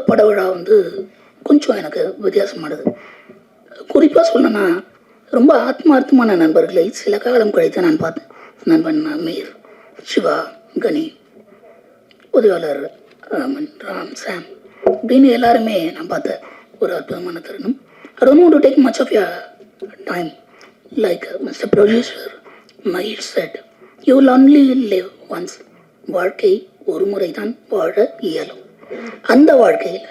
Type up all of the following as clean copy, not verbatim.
பட விழா வந்து கொஞ்சம் எனக்கு வித்தியாசமானது. குறிப்பாக சொல்லணும்னா ரொம்ப ஆத்மார்த்தமான நண்பர்களை சில காலம் கழித்து நான் பார்த்தேன். நண்பன் மீர், சிவா, கனி, உதவியாளர் ராம், சாம் அப்படின்னு எல்லாருமே நான் பார்த்த ஒரு அற்புதமான தருணம். I don't want to take much of your time. Like Mr. Producer Mahir said, you will only live once. வாழ்க்கை ஒரு முறை தான் வாழ இயலும். அந்த வாழ்க்கையில்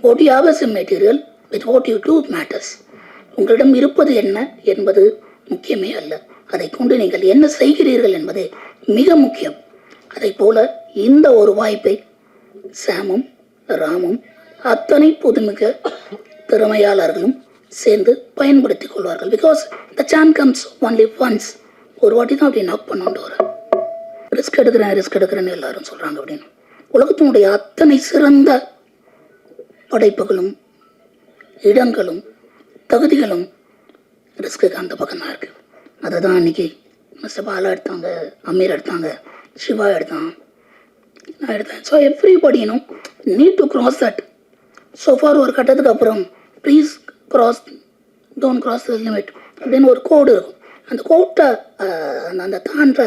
what you have as a material with what you do matters. உங்களிடம் இருப்பது என்ன என்பது முக்கியமே அல்ல, அதை கொண்டு நீங்கள் என்ன செய்கிறீர்கள் என்பதே மிக முக்கியம். அதை போல இந்த ஒரு வாய்ப்பை சாமும் ராமும் அத்தனை புதுமிக திறமையாளர்களும் சேர்ந்து பயன்படுத்திக் கொள்வார்கள். Because the chance comes only once. ஒரு வாட்டி தான் அப்படி நாக் பண்ணோண்டு வர ரிஸ்க் எடுக்கிறேன்னு எல்லாரும் சொல்கிறாங்க அப்படின்னு. உலகத்தினுடைய அத்தனை சிறந்த படைப்புகளும் இடங்களும் தகுதிகளும் ரிஸ்க்குக்கு அந்த பக்கம் தான் இருக்குது. அதை தான் அன்றைக்கி மிஸ்டர் பாலா எடுத்தாங்க, அமீர் எடுத்தாங்க, சிவா எடுத்தான், நான் எடுத்தேன். So everybody need to cross that. So for ஒரு கட்டத்துக்கு அப்புறம் please don't cross the limit அப்படின்னு ஒரு கோடு இருக்கும். அந்த கோட்டை அந்த தாண்ட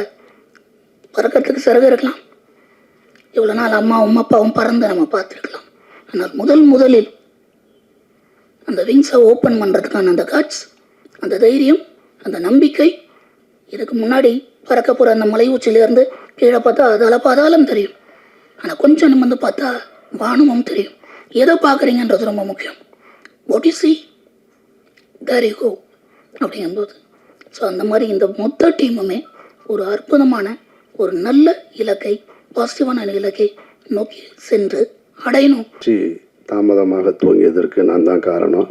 பறக்கிறதுக்கு சிறகு இருக்கலாம். இவ்வளோ நாள் அம்மாவும் அப்பாவும் பறந்து நம்ம பார்த்துருக்கலாம். ஆனால் முதலில் அந்த விங்ஸை ஓப்பன் பண்ணுறதுக்கான அந்த கட்ஸ், அந்த தைரியம், அந்த நம்பிக்கை, இதுக்கு முன்னாடி பறக்க போகிற அந்த மலை உச்சிலேருந்து கீழே பார்த்தா அதால் பாதாளம் தெரியும். ஆனால் கொஞ்சம் நிமிர்ந்து பார்த்தா வானமும் தெரியும். எதை பார்க்குறீங்கன்றது ரொம்ப முக்கியம். What you see, there you go அப்படிங்கும்போது. ஸோ அந்த மாதிரி இந்த மொத்த டீமுமே ஒரு அற்புதமான ஒரு நல்ல இலக்கை, பாசிட்டிவான இலக்கை நோக்கி சென்று அடையணும். தாமதமாக துவங்கியதற்கு நான் தான் காரணம்.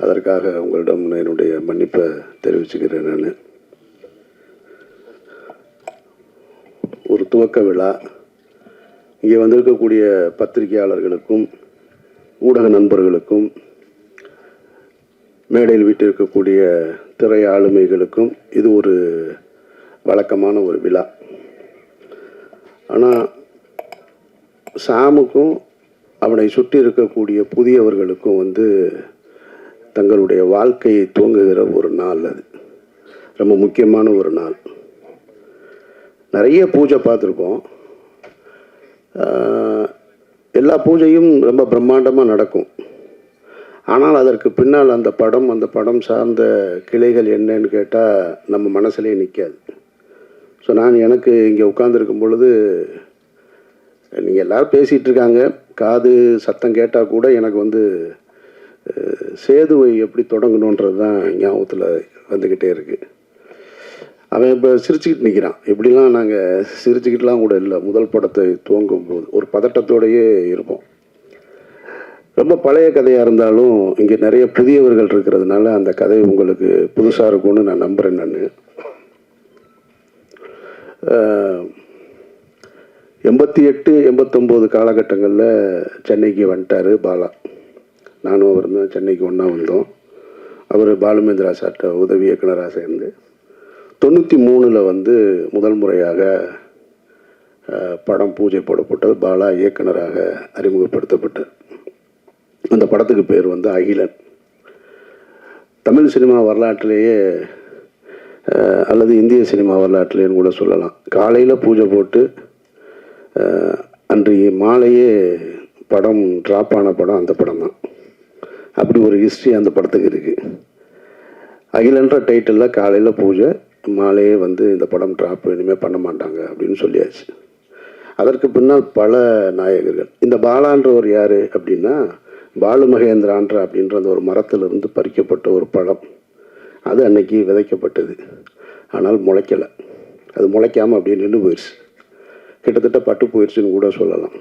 அதற்காக உங்களிடம் என்னுடைய மன்னிப்பை தெரிவிச்சுக்கிறேன். நான் ஒரு துவக்க விழா இங்கே வந்திருக்கக்கூடிய பத்திரிகையாளர்களுக்கும் ஊடக நண்பர்களுக்கும் மேடையில் வீட்டிருக்கக்கூடிய திரை ஆளுமைகளுக்கும் இது ஒரு வழக்கமான ஒரு விழா. ஆனால் சாமுக்கும் அவனை சுற்றி இருக்கக்கூடிய புதியவர்களுக்கும் தங்களுடைய வாழ்க்கையை துவங்குகிற ஒரு நாள். அது ரொம்ப முக்கியமான ஒரு நாள். நிறைய பூஜை பார்த்துருப்போம். எல்லா பூஜையும் ரொம்ப பிரம்மாண்டமாக நடக்கும். ஆனால் அதற்கு பின்னால் அந்த படம் சார்ந்த கிளைகள் என்னன்னு கேட்டால் நம்ம மனசுலேயே நிற்காது. ஸோ நான் எனக்கு இங்கே உட்கார்ந்துருக்கும் பொழுது நீங்கள் எல்லோரும் பேசிகிட்டு இருக்காங்க, காது சத்தம் கேட்டால் கூட எனக்கு சேதுவை எப்படி தொடங்கணுன்றது தான் ஞாபகத்தில் வந்துக்கிட்டே இருக்குது. அவன் இப்போ சிரிச்சுக்கிட்டு நிற்கிறான். இப்படிலாம் நாங்கள் சிரிச்சுக்கிட்டுலாம் கூட இல்லை. முதல் படத்தை துவங்கும் போது ஒரு பதட்டத்தோடையே இருப்போம். ரொம்ப பழைய கதையாக இருந்தாலும் இங்கே நிறைய புதியவர்கள் இருக்கிறதுனால அந்த கதை உங்களுக்கு புதுசாக இருக்கும்னு நான் நம்புகிறேன். நான் 88, 89 காலகட்டங்களில் சென்னைக்கு வந்துட்டார் பாலா. நானும் அவர் தான் சென்னைக்கு ஒன்றா வந்தோம். அவர் பாலுமேந்திரா சார்ட்ட உதவி இயக்குனராக சேர்ந்து 93 முதல் முறையாக படம் பூஜை போடப்பட்டது. பாலா இயக்குனராக அறிமுகப்படுத்தப்பட்டார். அந்த படத்துக்கு பேர் அகிலன். தமிழ் சினிமா வரலாற்றிலேயே அல்லது இந்திய சினிமா வரலாற்றிலேன்னு கூட சொல்லலாம். காலையில் பூஜை போட்டு அன்றைய மாலையே படம் ட்ராப் ஆன படம் அந்த படம் தான். அப்படி ஒரு ஹிஸ்ட்ரி அந்த படத்துக்கு இருக்குது. அகிலன்ற டைட்டிலில் காலையில் பூஜை, மாலையே இந்த படம் ட்ராப் இனிமேல் பண்ண மாட்டாங்க அப்படின்னு சொல்லியாச்சு. அதற்கு பின்னால் பல நாயகர்கள். இந்த பாலான்றவர் யார் அப்படின்னா, பாலு மகேந்திரான்ற அப்படின்ற அந்த ஒரு மரத்திலிருந்து பறிக்கப்பட்ட ஒரு பழம். அது அன்னைக்கு விதைக்கப்பட்டது. ஆனால் முளைக்கலை. அது முளைக்காமல் அப்படியே நின்று போயிடுச்சு. கிட்டத்தட்ட பட்டு போயிடுச்சுன்னு கூட சொல்லலாம்.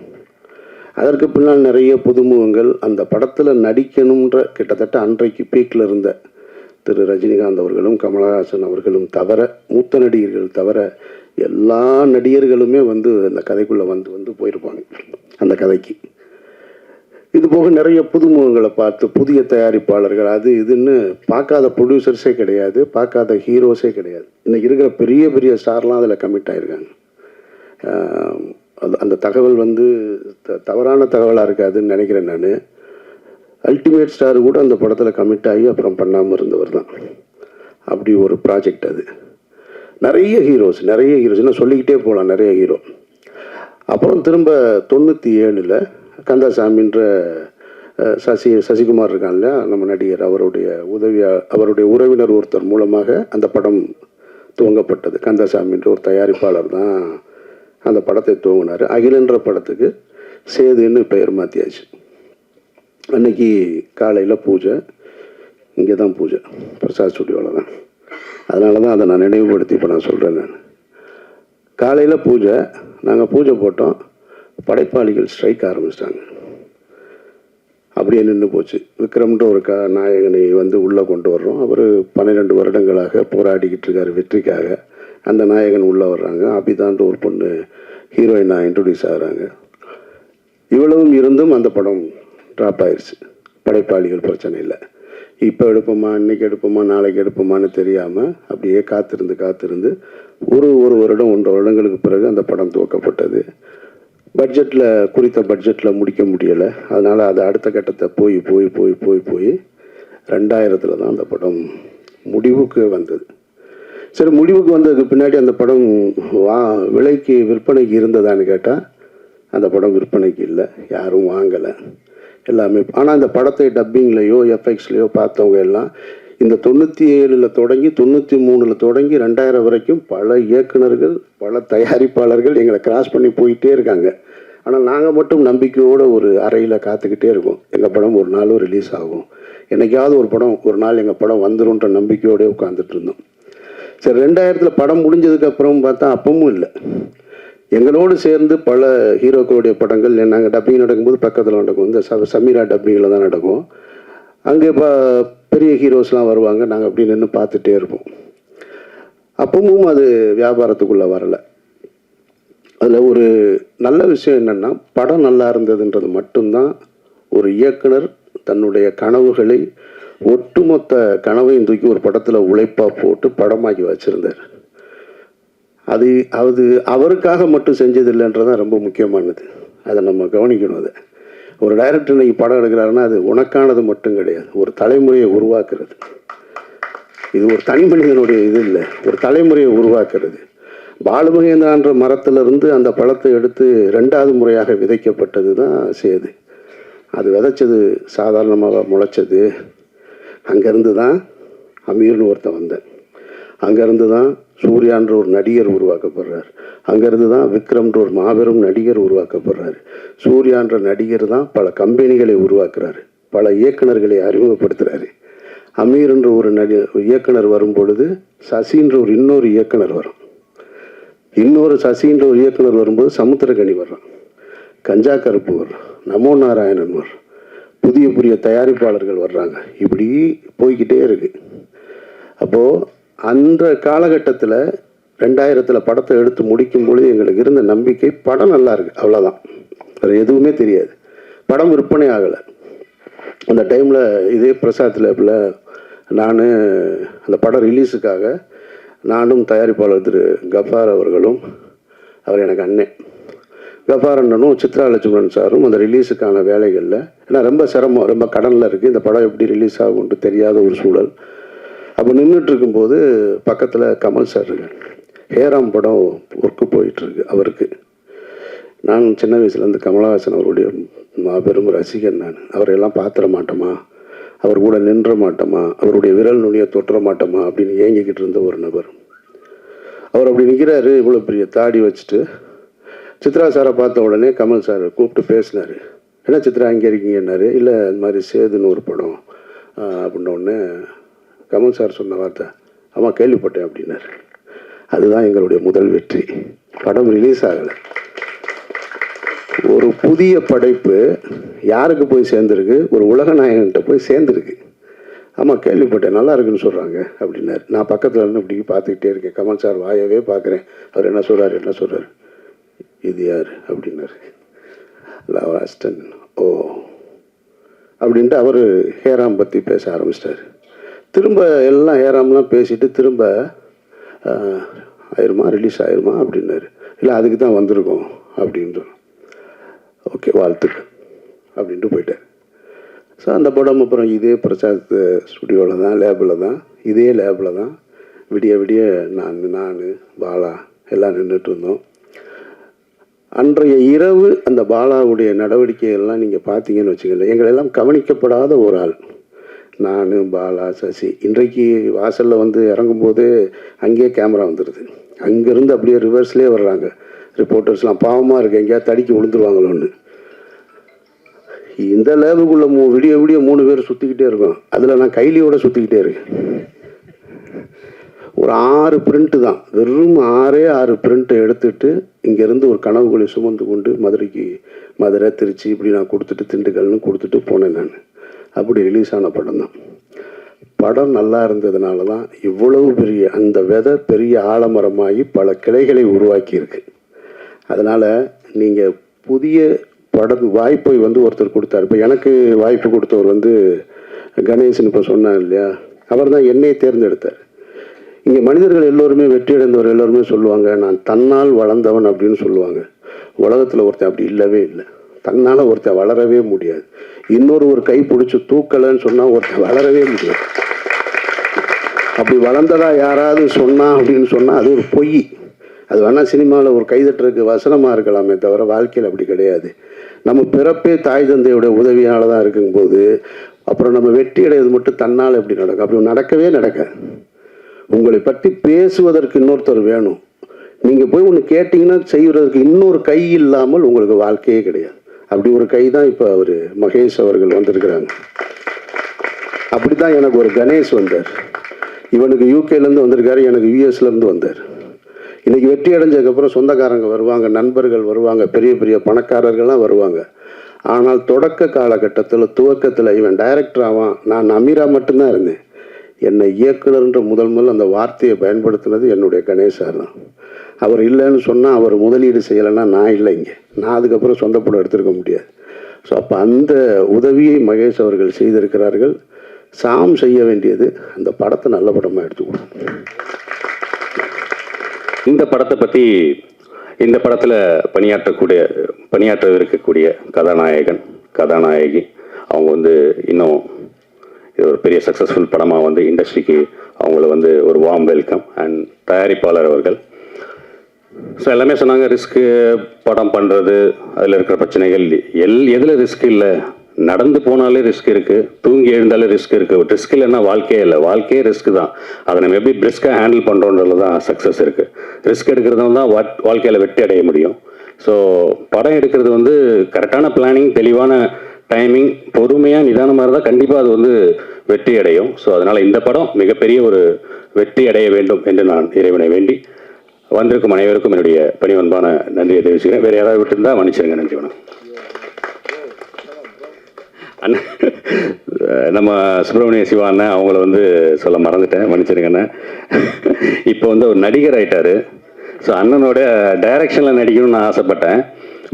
அதற்கு பின்னால் நிறைய புதுமுகங்கள் அந்த படத்தில் நடிக்கணுன்ற கிட்டத்தட்ட அன்றைக்கு பீக்கில் இருந்த திரு ரஜினிகாந்த் அவர்களும் கமலஹாசன் அவர்களும் தவிர, மூத்த நடிகர்கள் தவிர எல்லா நடிகர்களுமே அந்த கதைக்குள்ளே வந்து போயிருப்பாங்க அந்த கதைக்கு. இது போக நிறைய புதுமுகங்களை பார்த்து புதிய தயாரிப்பாளர்கள் அது இதுன்னு பார்க்காத ப்ரொடியூசர்ஸே கிடையாது, பார்க்காத ஹீரோஸே கிடையாது. இன்றைக்கி இருக்கிற பெரிய பெரிய ஸ்டார்லாம் அதில் கமிட் ஆகிருக்காங்க. அந்த தகவல் வந்து தவறான தகவலாக இருக்காதுன்னு நினைக்கிறேன் நான். அல்டிமேட் ஸ்டார் கூட அந்த படத்தில் கமிட் ஆகி அப்புறம் பண்ணாமல் இருந்தவர் தான். அப்படி ஒரு ப்ராஜெக்ட் அது. நிறைய ஹீரோஸ் இன்னும் சொல்லிக்கிட்டே போகலாம், நிறைய ஹீரோ. அப்புறம் திரும்ப 97 கந்தசாமின்ற சசிகுமார் இருக்கான்ல நம்ம நடிகர், அவருடைய உறவினர் ஒருத்தர் மூலமாக அந்த படம் துவங்கப்பட்டது. கந்தசாமின்ற ஒரு தயாரிப்பாளர் தான் அந்த படத்தை துவங்கினார். அகிலன்ற படத்துக்கு சேதுன்னு பெயர் மாற்றியாச்சு. அன்னைக்கு காலையில் பூஜை, இங்கே தான் பூஜை, பிரசாத் ஸ்டுடியோவில் தான். அதனால தான் அதை நான் நினைவுபடுத்தி இப்போ நான் சொல்கிறேன். நான் காலையில் பூஜை, நாங்கள் பூஜை போட்டோம், படைப்பாளிகள் ஸ்ட்ரைக் ஆரம்பிச்சிட்டாங்க. அப்படியே நின்று போச்சு. விக்ரம்ன்ற ஒரு நாயகனை வந்து உள்ளே கொண்டு வர்றோம். அவர் 12 வருடங்களாக போராடிக்கிட்டு இருக்கார் வெற்றிக்காக. அந்த நாயகன் உள்ளே வர்றாங்க. அபிதான்ற ஒரு பொண்ணு ஹீரோயினாக இன்ட்ரடியூஸ் ஆகிறாங்க. இவ்வளவும் இருந்தும் அந்த படம் ட்ராப் ஆயிடுச்சு. படைப்பாளிகள் பிரச்சனை இல்லை. இப்போ எடுப்போமா, இன்றைக்கி எடுப்போமா, நாளைக்கு எடுப்போமான்னு தெரியாமல் அப்படியே காத்திருந்து ஒரு வருடம் 1.5 வருடங்களுக்கு பிறகு அந்த படம் துவக்கப்பட்டது. குறித்த பட்ஜெட்டில் முடிக்க முடியலை. அதனால் அது அடுத்த கட்டத்தை போய் 2000 தான் அந்த படம் முடிவுக்கு வந்தது. சரி, முடிவுக்கு வந்ததுக்கு பின்னாடி அந்த படம் விலைக்கு விற்பனைக்கு இருந்ததான்னு கேட்டால் அந்த படம் விற்பனைக்கு இல்லை, யாரும் வாங்கலை எல்லாமே. ஆனால் அந்த படத்தை டப்பிங்லேயோ எஃப்எக்ஸ்லேயோ பார்த்தவங்க எல்லாம் இந்த 97 தொடங்கி 93 தொடங்கி 2000 வரைக்கும் பல இயக்குனர்கள், பல தயாரிப்பாளர்கள் எங்களை கிராஸ் பண்ணி போயிட்டே இருக்காங்க. ஆனால் நாங்கள் மட்டும் நம்பிக்கையோடு ஒரு அறையில் காத்துக்கிட்டே இருக்கோம். எங்கள் படம் ஒரு நாளும் ரிலீஸ் ஆகும், என்னைக்காவது ஒரு நாள் எங்கள் படம் வந்துடும்ன்ற நம்பிக்கையோடய உட்காந்துட்டு இருந்தோம். சரி, 2000 படம் முடிஞ்சதுக்கப்புறம் பார்த்தா அப்பவும் இல்லை. எங்களோடு சேர்ந்து பல ஹீரோக்களுடைய படங்கள் நாங்கள் டப்பிங் நடக்கும்போது பக்கத்தில் நடக்கும். இந்த சமீரா டப்பிங்கில் தான் நடக்கும். அங்கே இப்போ பெரிய ஹீரோஸ்லாம் வருவாங்க, நாங்கள் அப்படி நின்று பார்த்துட்டே இருப்போம். அப்பவும் அது வியாபாரத்துக்குள்ளே வரலை. அதில் ஒரு நல்ல விஷயம் என்னென்னா, படம் நல்லா இருந்ததுன்றது மட்டும்தான் ஒரு இயக்குனர் தன்னுடைய கனவுகளை, ஒட்டுமொத்த கனவையும் தூக்கி ஒரு படத்தில் உழைப்பாக போட்டு படமாக்கி வச்சுருந்தார். அது அவருக்காக மட்டும் செஞ்சதில்லைன்றதான் ரொம்ப முக்கியமானது. அதை நம்ம கவனிக்கணும். அதை ஒரு டைரக்டர் இன்னைக்கு படம் எடுக்கிறாருன்னா அது உனக்கானது மட்டும் கிடையாது, ஒரு தலைமுறையை உருவாக்குறது. இது ஒரு தனி மனிதனுடைய இது இல்லை, ஒரு தலைமுறையை உருவாக்குறது. பாலுமகேந்திரான்ற மரத்திலிருந்து அந்த பழத்தை எடுத்து 2வது முறையாக விதைக்கப்பட்டது தான் சேது. அது விதைச்சது சாதாரணமாக முளைச்சது. அங்கேருந்து தான் அமீர்னு ஒருத்தன் வந்தேன். அங்கேருந்து தான் சூர்யான்ற ஒரு நடிகர் உருவாக்கப்படுறார். அங்கேருந்து தான் விக்ரம்ன்ற ஒரு மாபெரும் நடிகர் உருவாக்கப்படுறாரு. சூர்யான்ற நடிகர் தான் பல கம்பெனிகளை உருவாக்குறாரு, பல இயக்குனர்களை அறிமுகப்படுத்துகிறாரு. அமீர்ன்ற ஒரு இயக்குனர் வரும் பொழுது சசின்ற ஒரு இன்னொரு இயக்குனர் வரும். சசின்ற ஒரு இயக்குனர் வரும்போது சமுத்திரகனி வர்றான், கஞ்சா கருப்பு வர்றான், நமோ நாராயணன் வர்றான், புதிய தயாரிப்பாளர்கள் வர்றாங்க. இப்படி போய்கிட்டே இருக்கு. அப்போது அந்த காலகட்டத்தில் 2000 படத்தை எடுத்து முடிக்கும் பொழுது எங்களுக்கு இருந்த நம்பிக்கை படம் நல்லா இருக்குது, அவ்வளோதான், வேறு எதுவுமே தெரியாது. படம் விற்பனை ஆகலை. அந்த டைமில் இதே பிரசாத் லேபில் நான் அந்த படம் ரிலீஸுக்காக நானும் தயாரிப்பாளர் திரு கஃபார் அவர்களும், அவர் எனக்கு அண்ணன், கஃபார் அண்ணனும் சித்ரா லட்சுமணன் சாரும் அந்த ரிலீஸுக்கான வேலைகளில், ஏன்னா ரொம்ப சிரமம், ரொம்ப கடனில் இருக்குது, இந்த படம் எப்படி ரிலீஸ் ஆகும்னு தெரியாத ஒரு சூழல். அப்போ நின்றுட்டு இருக்கும்போது பக்கத்தில் கமல் சார் இருக்கார். ஹேராம் படம் ஒர்க்கு போயிட்டுருக்கு அவருக்கு. நான் சின்ன வயசுலேருந்து கமலஹாசன் அவருடைய மாபெரும் ரசிகன். நான் அவரையெல்லாம் பார்த்துட மாட்டோமா, அவர் கூட நின்ற மாட்டோமா, அவருடைய விரல் நுனியை தொட்டுற மாட்டோமா அப்படின்னு ஏங்கிக்கிட்டு இருந்த ஒரு நபர். அவர் அப்படி நிற்கிறாரு, இவ்வளோ பெரிய தாடி வச்சுட்டு. சித்ரா சாரை பார்த்த உடனே கமல் சார் கூப்பிட்டு பேசினார். என்ன சித்ரா இங்கே இருக்கீங்கன்னாரு. இல்லை, இந்த மாதிரி சேதுன்னு ஒரு படம் அப்படின்ன உடனே கமல் சார் சொன்ன வார்த்தை, ஆமாம் கேள்விப்பட்டேன் அப்படின்னாரு. அதுதான் எங்களுடைய முதல் வெற்றி. படம் ரிலீஸ் ஆகலை. ஒரு புதிய படைப்பு யாருக்கு போய் சேர்ந்துருக்கு, ஒரு உலக நாயகன்கிட்ட போய் சேர்ந்துருக்கு. ஆமாம் கேள்விப்பட்டேன், நல்லா இருக்குன்னு சொல்கிறாங்க அப்படின்னாரு. நான் பக்கத்தில் இருந்து இப்படி பார்த்துக்கிட்டே இருக்கேன். கமல் சார் வாயவே பார்க்குறேன். அவர் என்ன சொல்கிறாரு, இது யார் அப்படின்னாரு. லவாஸ்டன். ஓ அப்படின்ட்டு அவர் ஹேராம் பற்றி பேச ஆரம்பிச்சிட்டார். திரும்ப எல்லாம் ஹேராம்லாம் பேசிட்டு திரும்ப ரிலீஸ் ஆயிருமா அப்படின்னாரு. இல்லை, அதுக்கு தான் வந்திருக்கோம் அப்படின்னு சொன்னேன். ஓகே வாழ்த்துக்கள் அப்படின்ட்டு போயிட்டேன். ஸோ அந்த படம் அப்புறம் இதே பிரசாத் ஸ்டுடியோவில் தான், லேபில் தான், இதே லேபில் தான் விடிய விடிய நான் பாலா எல்லாம் நின்றுட்டு இருந்தோம். அன்றைய இரவு அந்த பாலாவுடைய நடவடிக்கைகள்லாம் நீங்கள் பார்த்தீங்கன்னு வச்சுக்கல, எங்களெல்லாம் கவனிக்கப்படாத ஒரு ஆள் நான், பாலா, சசி. இன்றைக்கு வாசலில் வந்து இறங்கும்போது அங்கேயே கேமரா வந்துடுது, அங்கேருந்து அப்படியே ரிவர்ஸ்லேயே வர்றாங்க ரிப்போர்ட்டர்ஸ்லாம். பாவமாக இருக்குது, எங்கேயாவது தடிக்கி விழுந்துருவாங்களோன்னு. இந்த லேபுக்குள்ளே விடிய விடிய 3 பேர் சுற்றிக்கிட்டே இருக்கோம். அதில் நான் கைலியோட சுற்றிக்கிட்டே இருக்கேன். ஒரு 6 பிரிண்ட்டு தான், வெறும் 6 பிரிண்ட்டை எடுத்துகிட்டு இங்கேருந்து ஒரு கனவுகளை சுமந்து கொண்டு மதுரை, திருச்சி இப்படி நான் கொடுத்துட்டு, திண்டுக்கல்னு கொடுத்துட்டு போனேன் நான். அப்படி ரிலீஸ் ஆன படம் தான். படம் நல்லா இருந்ததுனால தான் இவ்வளவு பெரிய அந்த விதை பெரிய ஆலமரமாகி பல கிளைகளை உருவாக்கியிருக்கு. அதனால் நீங்கள் புதிய படம் வாய்ப்பை வந்து ஒருத்தர் கொடுத்தார். இப்போ எனக்கு வாய்ப்பு கொடுத்தவர் வந்து கணேசன் இப்போ சொன்னார் இல்லையா, அவர் தான் என்னையை தேர்ந்தெடுத்தார். இங்கே மனிதர்கள் எல்லோருமே வெற்றியடைந்தவர் எல்லோருமே சொல்லுவாங்க நான் தன்னால் வளர்ந்தவன் அப்படின்னு சொல்லுவாங்க. உலகத்தில் ஒருத்தன் அப்படி இல்லவே இல்லை. தன்னால் ஒருத்தன் வளரவே முடியாது. ஒரு கை பிடிச்சி தூக்கலைன்னு சொன்னால் ஒருத்தன் வளரவே முடியாது. அப்படி வளர்ந்ததா யாராவது சொன்னா அப்படின்னு சொன்னால் அது ஒரு பொய். அது வேணால் சினிமாவில் ஒரு கைதட்டுறதுக்கு வசனமாக இருக்கலாமே தவிர வாழ்க்கையில் அப்படி கிடையாது. நம்ம பிறப்பே தாய் தந்தையோட உதவியால் தான் இருக்கும்போது அப்புறம் நம்ம வெற்றி அடைவது மட்டும் தன்னால் எப்படி நடக்கும்? அப்படி நடக்கவே நடக்க. உங்களை பற்றி பேசுவதற்கு இன்னொருத்தர் வேணும். நீங்கள் போய் ஒன்று கேட்டிங்கன்னா செய்வதற்கு இன்னொரு கை இல்லாமல் உங்களுக்கு வாழ்க்கையே கிடையாது. அப்படி ஒரு கை தான் இப்போ அவர் மகேஷ் அவர்கள் வந்திருக்கிறாங்க. அப்படி தான் எனக்கு ஒரு கணேஷ் வந்தார். இவனுக்கு யூகேலேருந்து வந்திருக்காரு, எனக்கு யூஎஸ்லேருந்து வந்தார். இன்றைக்கி வெற்றி அடைஞ்சதுக்கப்புறம் சொந்தக்காரங்க வருவாங்க, நண்பர்கள் வருவாங்க, பெரிய பெரிய பணக்காரர்கள்லாம் வருவாங்க. ஆனால் தொடக்க காலகட்டத்தில் துவக்கத்தில் இவன் டைரக்டர் ஆவான், நான் அமீரா மட்டும்தான் இருந்தேன். என்னை இயக்குனர்ன்ற முதல் அந்த வார்த்தையை பயன்படுத்தினது என்னுடைய கணேசார் தான். அவர் இல்லைன்னு சொன்னால், அவர் முதலீடு செய்யலைன்னா நான் இல்லை இங்கே, நான் அதுக்கப்புறம் சொந்த படம் எடுத்திருக்க முடியாது. ஸோ அப்போ அந்த உதவியை மகேஷ் அவர்கள் செய்திருக்கிறார்கள். சாம் செய்ய வேண்டியது அந்த படத்தை நல்ல படமாக எடுத்துக்கணும். இந்த படத்தை பற்றி, இந்த படத்தில் பணியாற்ற இருக்கக்கூடிய கதாநாயகன் கதாநாயகி அவங்க வந்து இன்னும் இது ஒரு பெரிய சக்ஸஸ்ஃபுல் படமாக வந்து இண்டஸ்ட்ரிக்கு அவங்கள வந்து ஒரு வார்ம் வெல்கம். அண்ட் தயாரிப்பாளர் அவர்கள் ஸோ எல்லாமே சொன்னாங்க, ரிஸ்க்கு படம் பண்ணுறது, அதில் இருக்கிற பிரச்சனைகள் எதில் ரிஸ்க் இல்லை, நடந்து போனாலே ரிஸ்க் இருக்குது, தூங்கி எழுந்தாலே ரிஸ்க் இருக்குது. ரிஸ்க் இல்லைன்னா வாழ்க்கையே இல்லை, வாழ்க்கையே ரிஸ்க் தான். அதை நம்ம எப்படி பிரிஸ்காக ஹேண்டில் பண்ணுறோன்றது தான் சக்ஸஸ் இருக்குது. ரிஸ்க் எடுக்கிறதுனால தான் வாழ்க்கையில் வெற்றி அடைய முடியும். ஸோ படம் எடுக்கிறது வந்து கரெக்டான பிளானிங், தெளிவான டைமிங், பொறுமையாக நிதானமாக இருந்தால் கண்டிப்பாக அது வந்து வெற்றி அடையும். ஸோ அதனால் இந்த படம் மிகப்பெரிய ஒரு வெற்றி அடைய வேண்டும் என்று நான் இறைவனை வேண்டி வந்திருக்கும் அனைவருக்கும் என்னுடைய பணிவன்பான நன்றியை தெரிவிச்சுக்கிறேன். வேறு யாராவது விட்டுருந்தா மன்னிச்சிருங்க. நன்றி, வணக்கம். நம்ம சுப்பிரமணிய சிவா அண்ணன் அவங்கள வந்து சொல்ல மறந்துட்டேன், மன்னிச்சிருங்க அண்ணன். இப்போ வந்து ஒரு நடிகர் ஆகிட்டார். ஸோ அண்ணனோட டைரக்ஷனில் நடிக்கணும்னு நான் ஆசைப்பட்டேன்.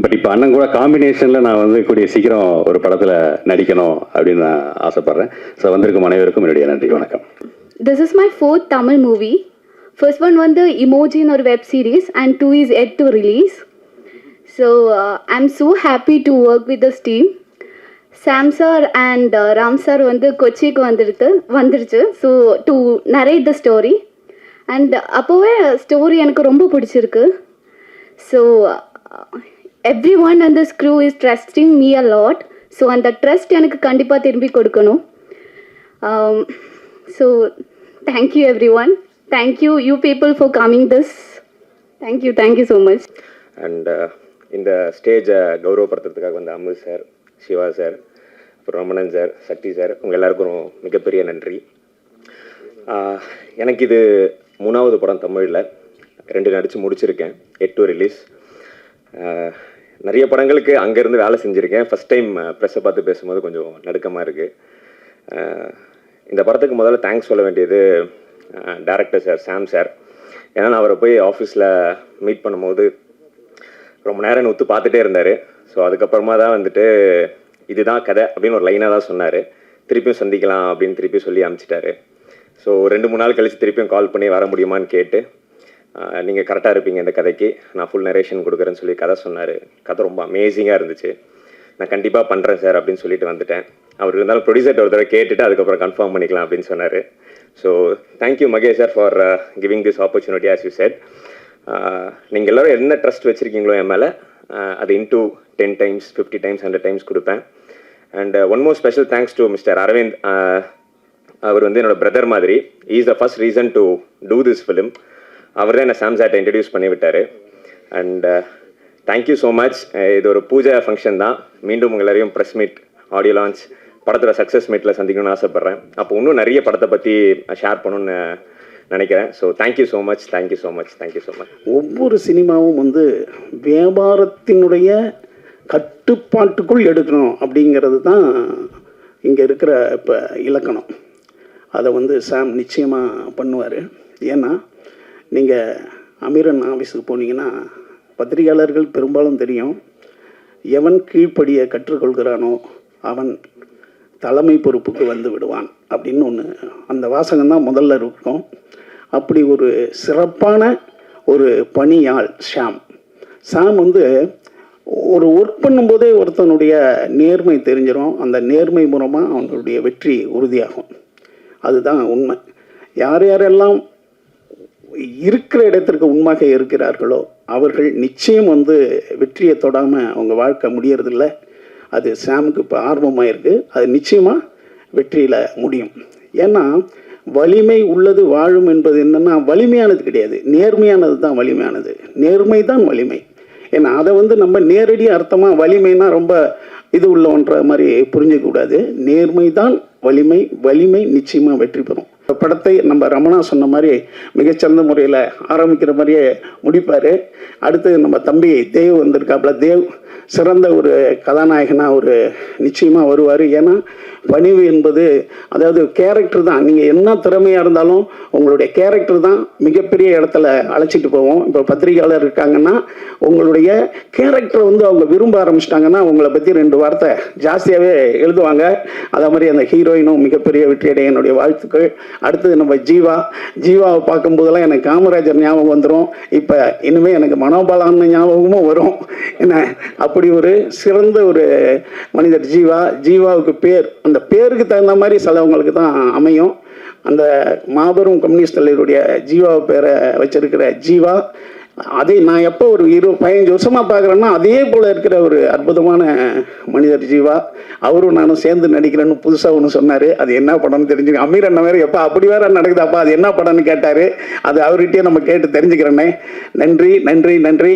பட் இப்போ அண்ணன் கூட காம்பினேஷனில் நான் வந்து கூடிய சீக்கிரம் ஒரு படத்தில் நடிக்கணும் அப்படின்னு நான் ஆசைப்பட்றேன். ஸோ வந்திருக்கும் அனைவருக்கும் என்னுடைய நன்றி, வணக்கம். This is my 4th Tamil movie. First one was the Emoji in our web series and 2 is yet to release. So I'm so happy to work with this team. Sam sir and Ram sir வந்து கொச்சிக்கு வந்துருச்சு. So to narrate the story. And அப்போவே story எனக்கு ரொம்ப பிடிச்சிருக்கு. So everyone and this crew is trusting me a lot. So அந்த trust எனக்கு கண்டிப்பாக திரும்பி கொடுக்கணும். So thank you everyone. Thank you you people for coming this. Thank you so much. And இந்த ஸ்டேஜை கௌரவப்படுத்துறதுக்காக வந்த அம்மு சார், சிவா சார், அப்புறம் ரமணன் சார், சக்தி சார், உங்கள் எல்லாருக்கும் மிகப்பெரிய நன்றி. எனக்கு இது 3வது படம் தமிழில், 2 நடித்து முடிச்சிருக்கேன், 8 ரிலீஸ். நிறைய படங்களுக்கு அங்கேருந்து வேலை செஞ்சுருக்கேன். ஃபஸ்ட் டைம் ப்ரெஸ்ஸை பார்த்து பேசும்போது கொஞ்சம் நடுக்கமாக இருக்குது. இந்த படத்துக்கு முதல்ல தேங்க்ஸ் சொல்ல வேண்டியது டைரக்டர் சார், சாம் சார். ஏன்னா நான் அவரை போய் ஆஃபீஸில் மீட் பண்ணும்போது ரொம்ப நேரம் ஒத்து பார்த்துட்டே இருந்தார். ஸோ அதுக்கப்புறமா தான் வந்துட்டு இதுதான் கதை அப்படின்னு ஒரு லைனாக தான் சொன்னார். திருப்பியும் சந்திக்கலாம் அப்படின்னு திருப்பி சொல்லி அனுப்பிச்சிட்டாரு. ஸோ 2-3 நாள் கழித்து திருப்பியும் கால் பண்ணி வர முடியுமான்னு கேட்டு நீங்கள் கரெக்டாக இருப்பீங்க இந்த கதைக்கு, நான் ஃபுல் நரேஷன் கொடுக்குறேன்னு சொல்லி கதை சொன்னார். கதை ரொம்ப அமேசிங்காக இருந்துச்சு. நான் கண்டிப்பாக பண்ணுறேன் சார் அப்படின்னு சொல்லிட்டு வந்துட்டேன். அவர் இருந்தாலும் ப்ரொடியூசர்கிட்ட ஒரு தடவை கேட்டுட்டு அதுக்கப்புறம் கன்ஃபார்ம் பண்ணிக்கலாம் அப்படின்னு சொன்னார். So thank you Mahesh sir for giving this opportunity. As you said, நீங்கள் எல்லோரும் என்ன ட்ரஸ்ட் வச்சுருக்கீங்களோ என் மேலே அது இன்டூ 10 times 50 times 100 times கொடுப்பேன். And one more special thanks to mister Aravind. அவர் வந்து என்னோட பிரதர் மாதிரி. Is the first reason to do this film. அவர் தான் என்னை சாம்சாட்டை இன்ட்ரடியூஸ் பண்ணி விட்டார். And thank you so much. இது ஒரு பூஜை ஃபங்க்ஷன் தான். மீண்டும் உங்கள் எல்லாரையும் ப்ரெஸ் மீட், ஆடியோ லான்ச், படத்தோட சக்ஸஸ் மீட்டில் சந்திக்கணும்னு ஆசைப்பட்றேன். அப்போ இன்னும் நிறைய படத்தை பற்றி ஷேர் பண்ணணும்னு நினைக்கிறேன். So thank you so much, thank you so much, thank you so much. ஒவ்வொரு சினிமாவும் வந்து வியாபாரத்தினுடைய கட்டுப்பாட்டுக்குள் எடுக்கணும் அப்படிங்கிறது தான் இங்கே இருக்கிற இப்போ இலக்கணம். அதை வந்து சாம் நிச்சயமாக பண்ணுவார். ஏன்னா நீங்கள் அமீரன் ஆஃபீஸுக்கு போனீங்கன்னா பத்திரிகையாளர்கள் பெரும்பாலும் தெரியும், எவன் கீழ்ப்படியை கற்றுக்கொள்கிறானோ அவன் தலைமை பொறுப்புக்கு வந்து விடுவான் அப்படின்னு ஒன்று, அந்த வாசகம் தான் முதல்ல இருக்கும். அப்படி ஒரு சிறப்பான ஒரு பணியாள் சாம் வந்து ஒரு ஒர்க் பண்ணும்போதே ஒருத்தனுடைய நேர்மை தெரிஞ்சிடும். அந்த நேர்மை மூலமாக அவனுடைய வெற்றி உறுதியாகும். அதுதான் உண்மை. யார் யாரெல்லாம் இருக்கிற இடத்திற்கு உண்மையாக இருக்கிறார்களோ அவர்கள் நிச்சயம் வந்து வெற்றியை தொடாமல் அவங்க வாழ்க்கை முடியறதில்ல. அது சாமுக்கு இப்போ ஆர்வமாக இருக்குது. அது நிச்சயமாக வெற்றியில் முடியும். ஏன்னா வலிமை உள்ளது வாழும் என்பது என்னென்னா வலிமையானது கிடையாது, நேர்மையானது தான் வலிமையானது. நேர்மை தான் வலிமை. ஏன்னா அதை வந்து நம்ம நேரடி அர்த்தமாக வலிமைனா ரொம்ப இது உள்ளவன்ற மாதிரி புரிஞ்சிக்கக்கூடாது. நேர்மை தான் வலிமை. வலிமை நிச்சயமாக வெற்றி பெறும். படத்தை நம்ம ரமணா சொன்ன மாதிரி மிகச்சிறந்த முறையில் ஆரம்பிக்கிற மாதிரியே முடிப்பார். அடுத்து நம்ம தம்பி தேவ் வந்திருக்காப்புல. தேவ் சிறந்த ஒரு கதாநாயகனாக ஒரு நிச்சயமாக வருவார். ஏன்னா பணிவு என்பது அதாவது கேரக்டர் தான். நீங்கள் என்ன திறமையாக இருந்தாலும் உங்களுடைய கேரக்டர் தான் மிகப்பெரிய இடத்துல அழைச்சிட்டு போவோம். இப்போ பத்திரிகையாளர் இருக்காங்கன்னா உங்களுடைய கேரக்டரை வந்து அவங்க விரும்ப ஆரம்பிச்சிட்டாங்கன்னா உங்களை பற்றி 2 வார்த்தை ஜாஸ்தியாகவே எழுதுவாங்க. அதே மாதிரி அந்த ஹீரோயினும் மிகப்பெரிய வெற்றியடைய என்னுடைய வாழ்த்துக்கள். அடுத்தது நம்ம ஜீவாவை பார்க்கும்போதெல்லாம் எனக்கு காமராஜர் ஞாபகம் வந்துடும். இப்போ இனிமேல் எனக்கு மனோபாலான ஞாபகமும் வரும். என்ன அப்படி ஒரு சிறந்த ஒரு மனிதர் ஜீவாவுக்கு பேர், அந்த பேருக்கு தகுந்த மாதிரி சிலவங்களுக்கு தான் அமையும். அந்த மாபெரும் கம்யூனிஸ்ட் தலைவருடைய ஜீவா பேரை வச்சிருக்கிற ஜீவா, அதே நான் எப்போ ஒரு 15 வருஷமாக பார்க்குறேன்னா அதே போல் இருக்கிற ஒரு அற்புதமான மனிதர் ஜீவா. அவரும் நானும் சேர்ந்து நடிக்கிறேன்னு புதுசாக ஒன்று சொன்னார். அது என்ன படம்னு தெரிஞ்சுக்க. அமீர் அண்ணன் வேறு எப்போ அப்படி வேறு நடக்குதாப்பா அது என்ன படம்னு கேட்டார். அது அவர்கிட்டயே நம்ம கேட்டு தெரிஞ்சுக்கிறேன்னே. நன்றி நன்றி நன்றி.